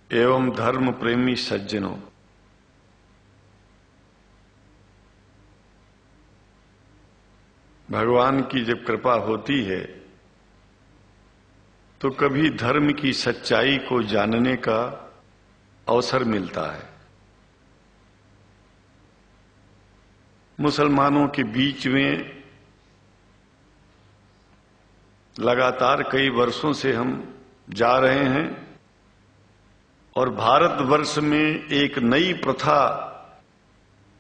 एवं धर्म प्रेमी सज्जनों, भगवान की जब कृपा होती है तो कभी धर्म की सच्चाई को जानने का अवसर मिलता है। मुसलमानों के बीच में लगातार कई वर्षों से हम जा रहे हैं और भारतवर्ष में एक नई प्रथा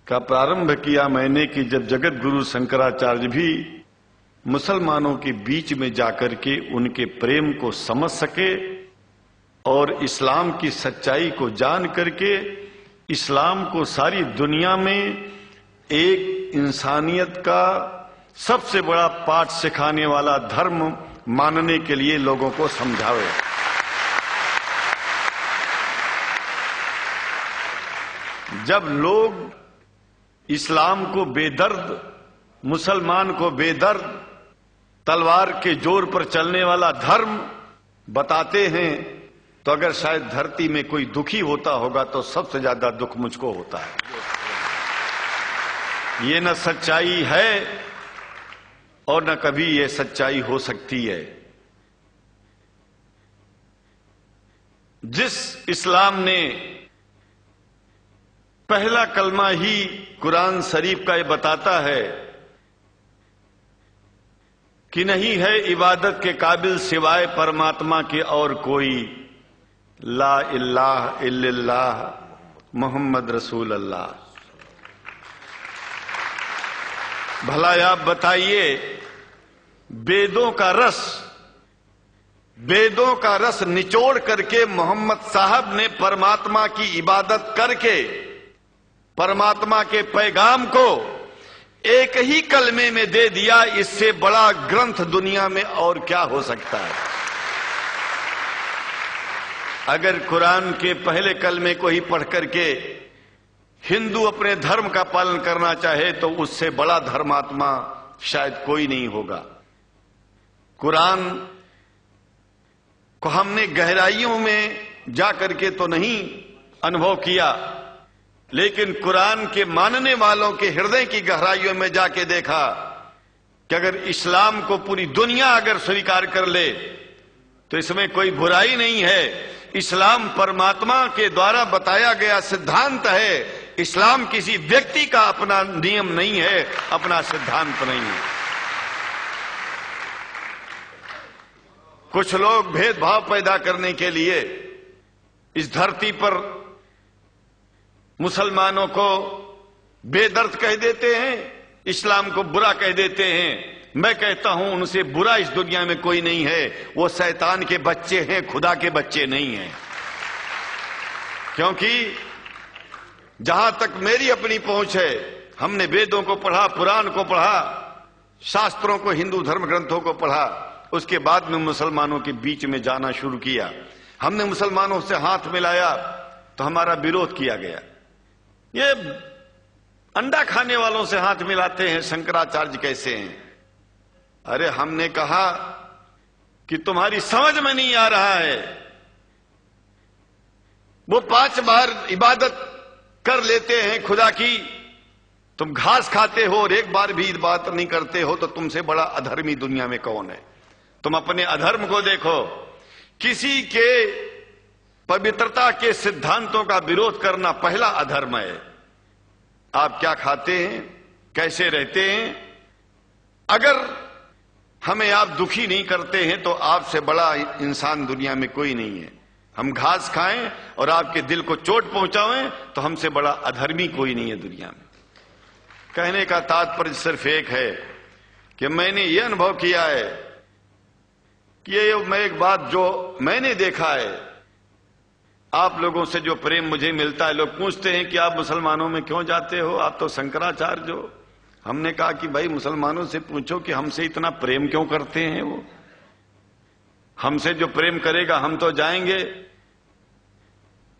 का प्रारंभ किया मैंने कि जब जगत गुरु शंकराचार्य भी मुसलमानों के बीच में जाकर के उनके प्रेम को समझ सके और इस्लाम की सच्चाई को जान करके इस्लाम को सारी दुनिया में एक इंसानियत का सबसे बड़ा पाठ सिखाने वाला धर्म मानने के लिए लोगों को समझावे। जब लोग इस्लाम को बेदर्द, मुसलमान को बेदर्द, तलवार के जोर पर चलने वाला धर्म बताते हैं तो अगर शायद धरती में कोई दुखी होता होगा तो सबसे ज्यादा दुख मुझको होता है। ये न सच्चाई है और न कभी ये सच्चाई हो सकती है। जिस इस्लाम ने पहला कलमा ही कुरान शरीफ का ये बताता है कि नहीं है इबादत के काबिल सिवाय परमात्मा के और कोई, ला इलाहा इल्लल्लाह मोहम्मद रसूल अल्लाह। भला आप बताइए, वेदों का रस निचोड़ करके मोहम्मद साहब ने परमात्मा की इबादत करके परमात्मा के पैगाम को एक ही कलमे में दे दिया। इससे बड़ा ग्रंथ दुनिया में और क्या हो सकता है। अगर कुरान के पहले कलमे को ही पढ़ करके हिंदू अपने धर्म का पालन करना चाहे तो उससे बड़ा धर्मात्मा शायद कोई नहीं होगा। कुरान को हमने गहराइयों में जाकर के तो नहीं अनुभव किया, लेकिन कुरान के मानने वालों के हृदय की गहराइयों में जाके देखा कि अगर इस्लाम को पूरी दुनिया अगर स्वीकार कर ले तो इसमें कोई बुराई नहीं है। इस्लाम परमात्मा के द्वारा बताया गया सिद्धांत है। इस्लाम किसी व्यक्ति का अपना नियम नहीं है, अपना सिद्धांत नहीं है। कुछ लोग भेदभाव पैदा करने के लिए इस धरती पर मुसलमानों को बेदर्द कह देते हैं, इस्लाम को बुरा कह देते हैं। मैं कहता हूं उनसे बुरा इस दुनिया में कोई नहीं है। वो शैतान के बच्चे हैं, खुदा के बच्चे नहीं हैं। क्योंकि जहां तक मेरी अपनी पहुंच है, हमने वेदों को पढ़ा, पुराण को पढ़ा, शास्त्रों को, हिंदू धर्म ग्रंथों को पढ़ा। उसके बाद में मुसलमानों के बीच में जाना शुरू किया। हमने मुसलमानों से हाथ मिलाया तो हमारा विरोध किया गया। ये अंडा खाने वालों से हाथ मिलाते हैं, शंकराचार्य कैसे हैं। अरे हमने कहा कि तुम्हारी समझ में नहीं आ रहा है। वो 5 बार इबादत कर लेते हैं खुदा की, तुम घास खाते हो और एक बार भी इबादत नहीं करते हो, तो तुमसे बड़ा अधर्मी दुनिया में कौन है। तुम अपने अधर्म को देखो। किसी के पवित्रता के सिद्धांतों का विरोध करना पहला अधर्म है। आप क्या खाते हैं, कैसे रहते हैं, अगर हमें आप दुखी नहीं करते हैं तो आपसे बड़ा इंसान दुनिया में कोई नहीं है। हम घास खाएं और आपके दिल को चोट पहुंचाएं तो हमसे बड़ा अधर्मी कोई नहीं है दुनिया में। कहने का तात्पर्य सिर्फ एक है कि मैंने ये अनुभव किया है कि ये मैं एक बात जो मैंने देखा है, आप लोगों से जो प्रेम मुझे मिलता है, लोग पूछते हैं कि आप मुसलमानों में क्यों जाते हो, आप तो शंकराचार्य हो। हमने कहा कि भाई मुसलमानों से पूछो कि हमसे इतना प्रेम क्यों करते हैं। वो हमसे जो प्रेम करेगा हम तो जाएंगे।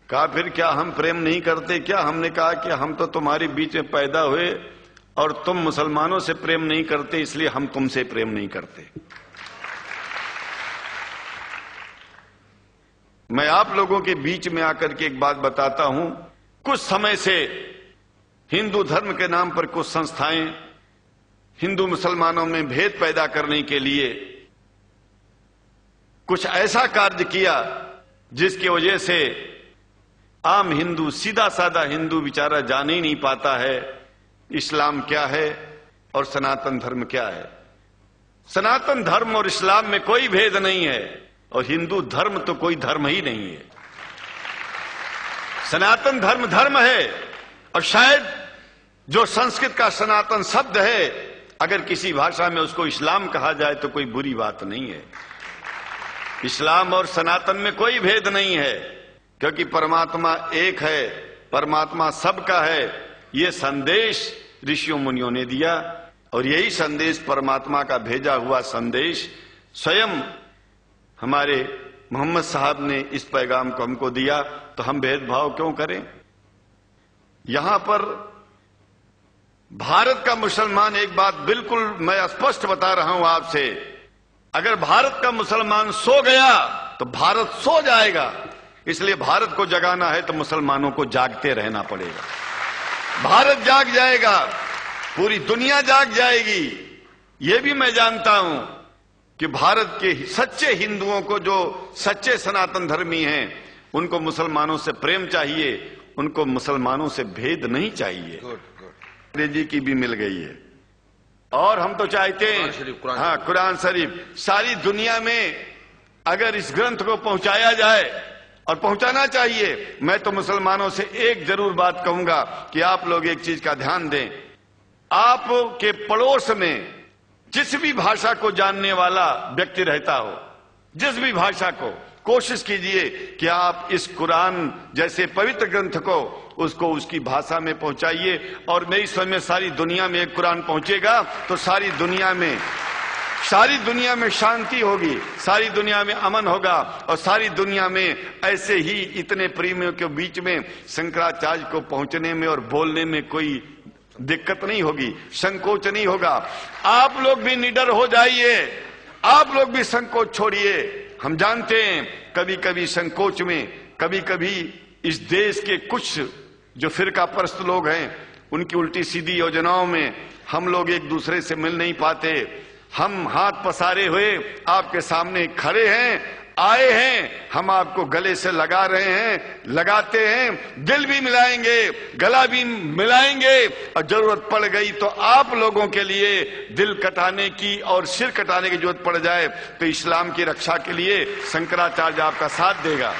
कहा फिर क्या हम प्रेम नहीं करते क्या। हमने कहा कि हम तो तुम्हारे बीच में पैदा हुए और तुम मुसलमानों से प्रेम नहीं करते, इसलिए हम तुमसे प्रेम नहीं करते। मैं आप लोगों के बीच में आकर के एक बात बताता हूं। कुछ समय से हिंदू धर्म के नाम पर कुछ संस्थाएं हिंदू मुसलमानों में भेद पैदा करने के लिए कुछ ऐसा कार्य किया जिसकी वजह से आम हिंदू, सीधा साधा हिंदू बेचारा जान ही नहीं पाता है इस्लाम क्या है और सनातन धर्म क्या है। सनातन धर्म और इस्लाम में कोई भेद नहीं है और हिंदू धर्म तो कोई धर्म ही नहीं है। सनातन धर्म धर्म है और शायद जो संस्कृत का सनातन शब्द है, अगर किसी भाषा में उसको इस्लाम कहा जाए तो कोई बुरी बात नहीं है। इस्लाम और सनातन में कोई भेद नहीं है, क्योंकि परमात्मा एक है, परमात्मा सबका है। ये संदेश ऋषियों मुनियों ने दिया और यही संदेश परमात्मा का भेजा हुआ संदेश स्वयं हमारे मोहम्मद साहब ने इस पैगाम को हमको दिया। तो हम भेदभाव क्यों करें? यहां पर भारत का मुसलमान, एक बात बिल्कुल मैं स्पष्ट बता रहा हूं आपसे, अगर भारत का मुसलमान सो गया तो भारत सो जाएगा। इसलिए भारत को जगाना है तो मुसलमानों को जागते रहना पड़ेगा। भारत जाग जाएगा, पूरी दुनिया जाग जाएगी। यह भी मैं जानता हूं कि भारत के सच्चे हिंदुओं को, जो सच्चे सनातन धर्मी हैं, उनको मुसलमानों से प्रेम चाहिए, उनको मुसलमानों से भेद नहीं चाहिए। अंग्रेजी की भी मिल गई है और हम तो चाहते हैं, हाँ, कुरान शरीफ सारी दुनिया में अगर इस ग्रंथ को पहुंचाया जाए, और पहुंचाना चाहिए। मैं तो मुसलमानों से एक जरूर बात कहूंगा कि आप लोग एक चीज का ध्यान दें। आपके पड़ोस में जिस भी भाषा को जानने वाला व्यक्ति रहता हो, जिस भी भाषा को, कोशिश कीजिए कि आप इस कुरान जैसे पवित्र ग्रंथ को उसको उसकी भाषा में पहुंचाइए। और मेरी समझ में सारी दुनिया में एक कुरान पहुंचेगा तो सारी दुनिया में शांति होगी, सारी दुनिया में अमन होगा और सारी दुनिया में ऐसे ही इतने प्रेमियों के बीच में शंकराचार्य को पहुंचने में और बोलने में कोई दिक्कत नहीं होगी, संकोच नहीं होगा। आप लोग भी निडर हो जाइए, आप लोग भी संकोच छोड़िए। हम जानते हैं कभी कभी संकोच में, कभी कभी इस देश के कुछ जो फिरका परस्त लोग हैं, उनकी उल्टी सीधी योजनाओं में हम लोग एक दूसरे से मिल नहीं पाते। हम हाथ पसारे हुए आपके सामने खड़े हैं, आए हैं, हम आपको गले से लगा रहे हैं, लगाते हैं, दिल भी मिलाएंगे, गला भी मिलाएंगे और जरूरत पड़ गई तो आप लोगों के लिए दिल कटाने की और सिर कटाने की जरूरत पड़ जाए तो इस्लाम की रक्षा के लिए शंकराचार्य आपका साथ देगा।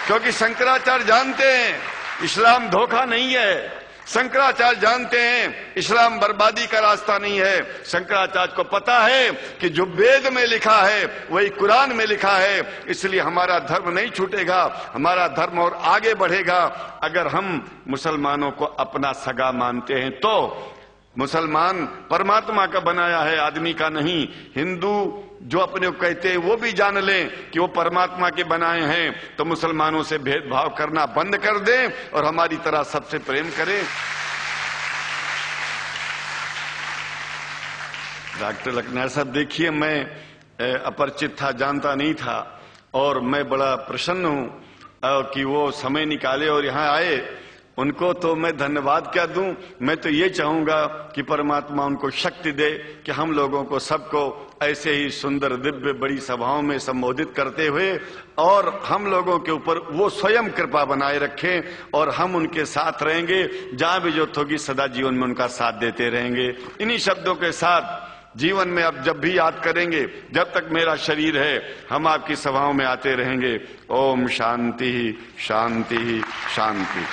क्योंकि शंकराचार्य जानते हैं इस्लाम धोखा नहीं है, शंकराचार्य जानते हैं इस्लाम बर्बादी का रास्ता नहीं है। शंकराचार्य को पता है कि जो वेद में लिखा है वही कुरान में लिखा है, इसलिए हमारा धर्म नहीं छूटेगा, हमारा धर्म और आगे बढ़ेगा। अगर हम मुसलमानों को अपना सगा मानते हैं तो मुसलमान परमात्मा का बनाया है, आदमी का नहीं। हिंदू जो अपने को कहते हैं वो भी जान लें कि वो परमात्मा के बनाए हैं, तो मुसलमानों से भेदभाव करना बंद कर दें और हमारी तरह सबसे प्रेम करें। डॉक्टर लखनार साहब, देखिए मैं अपरिचित था, जानता नहीं था और मैं बड़ा प्रसन्न हूं कि वो समय निकाले और यहाँ आए। उनको तो मैं धन्यवाद क्या दूं, मैं तो ये चाहूंगा कि परमात्मा उनको शक्ति दे कि हम लोगों को सबको ऐसे ही सुंदर दिव्य बड़ी सभाओं में संबोधित करते हुए और हम लोगों के ऊपर वो स्वयं कृपा बनाए रखें और हम उनके साथ रहेंगे, जहां भी जरूरत होगी सदा जीवन में उनका साथ देते रहेंगे। इन्हीं शब्दों के साथ जीवन में अब जब भी याद करेंगे, जब तक मेरा शरीर है, हम आपकी सभाओं में आते रहेंगे। ओम शांति शांति शांति।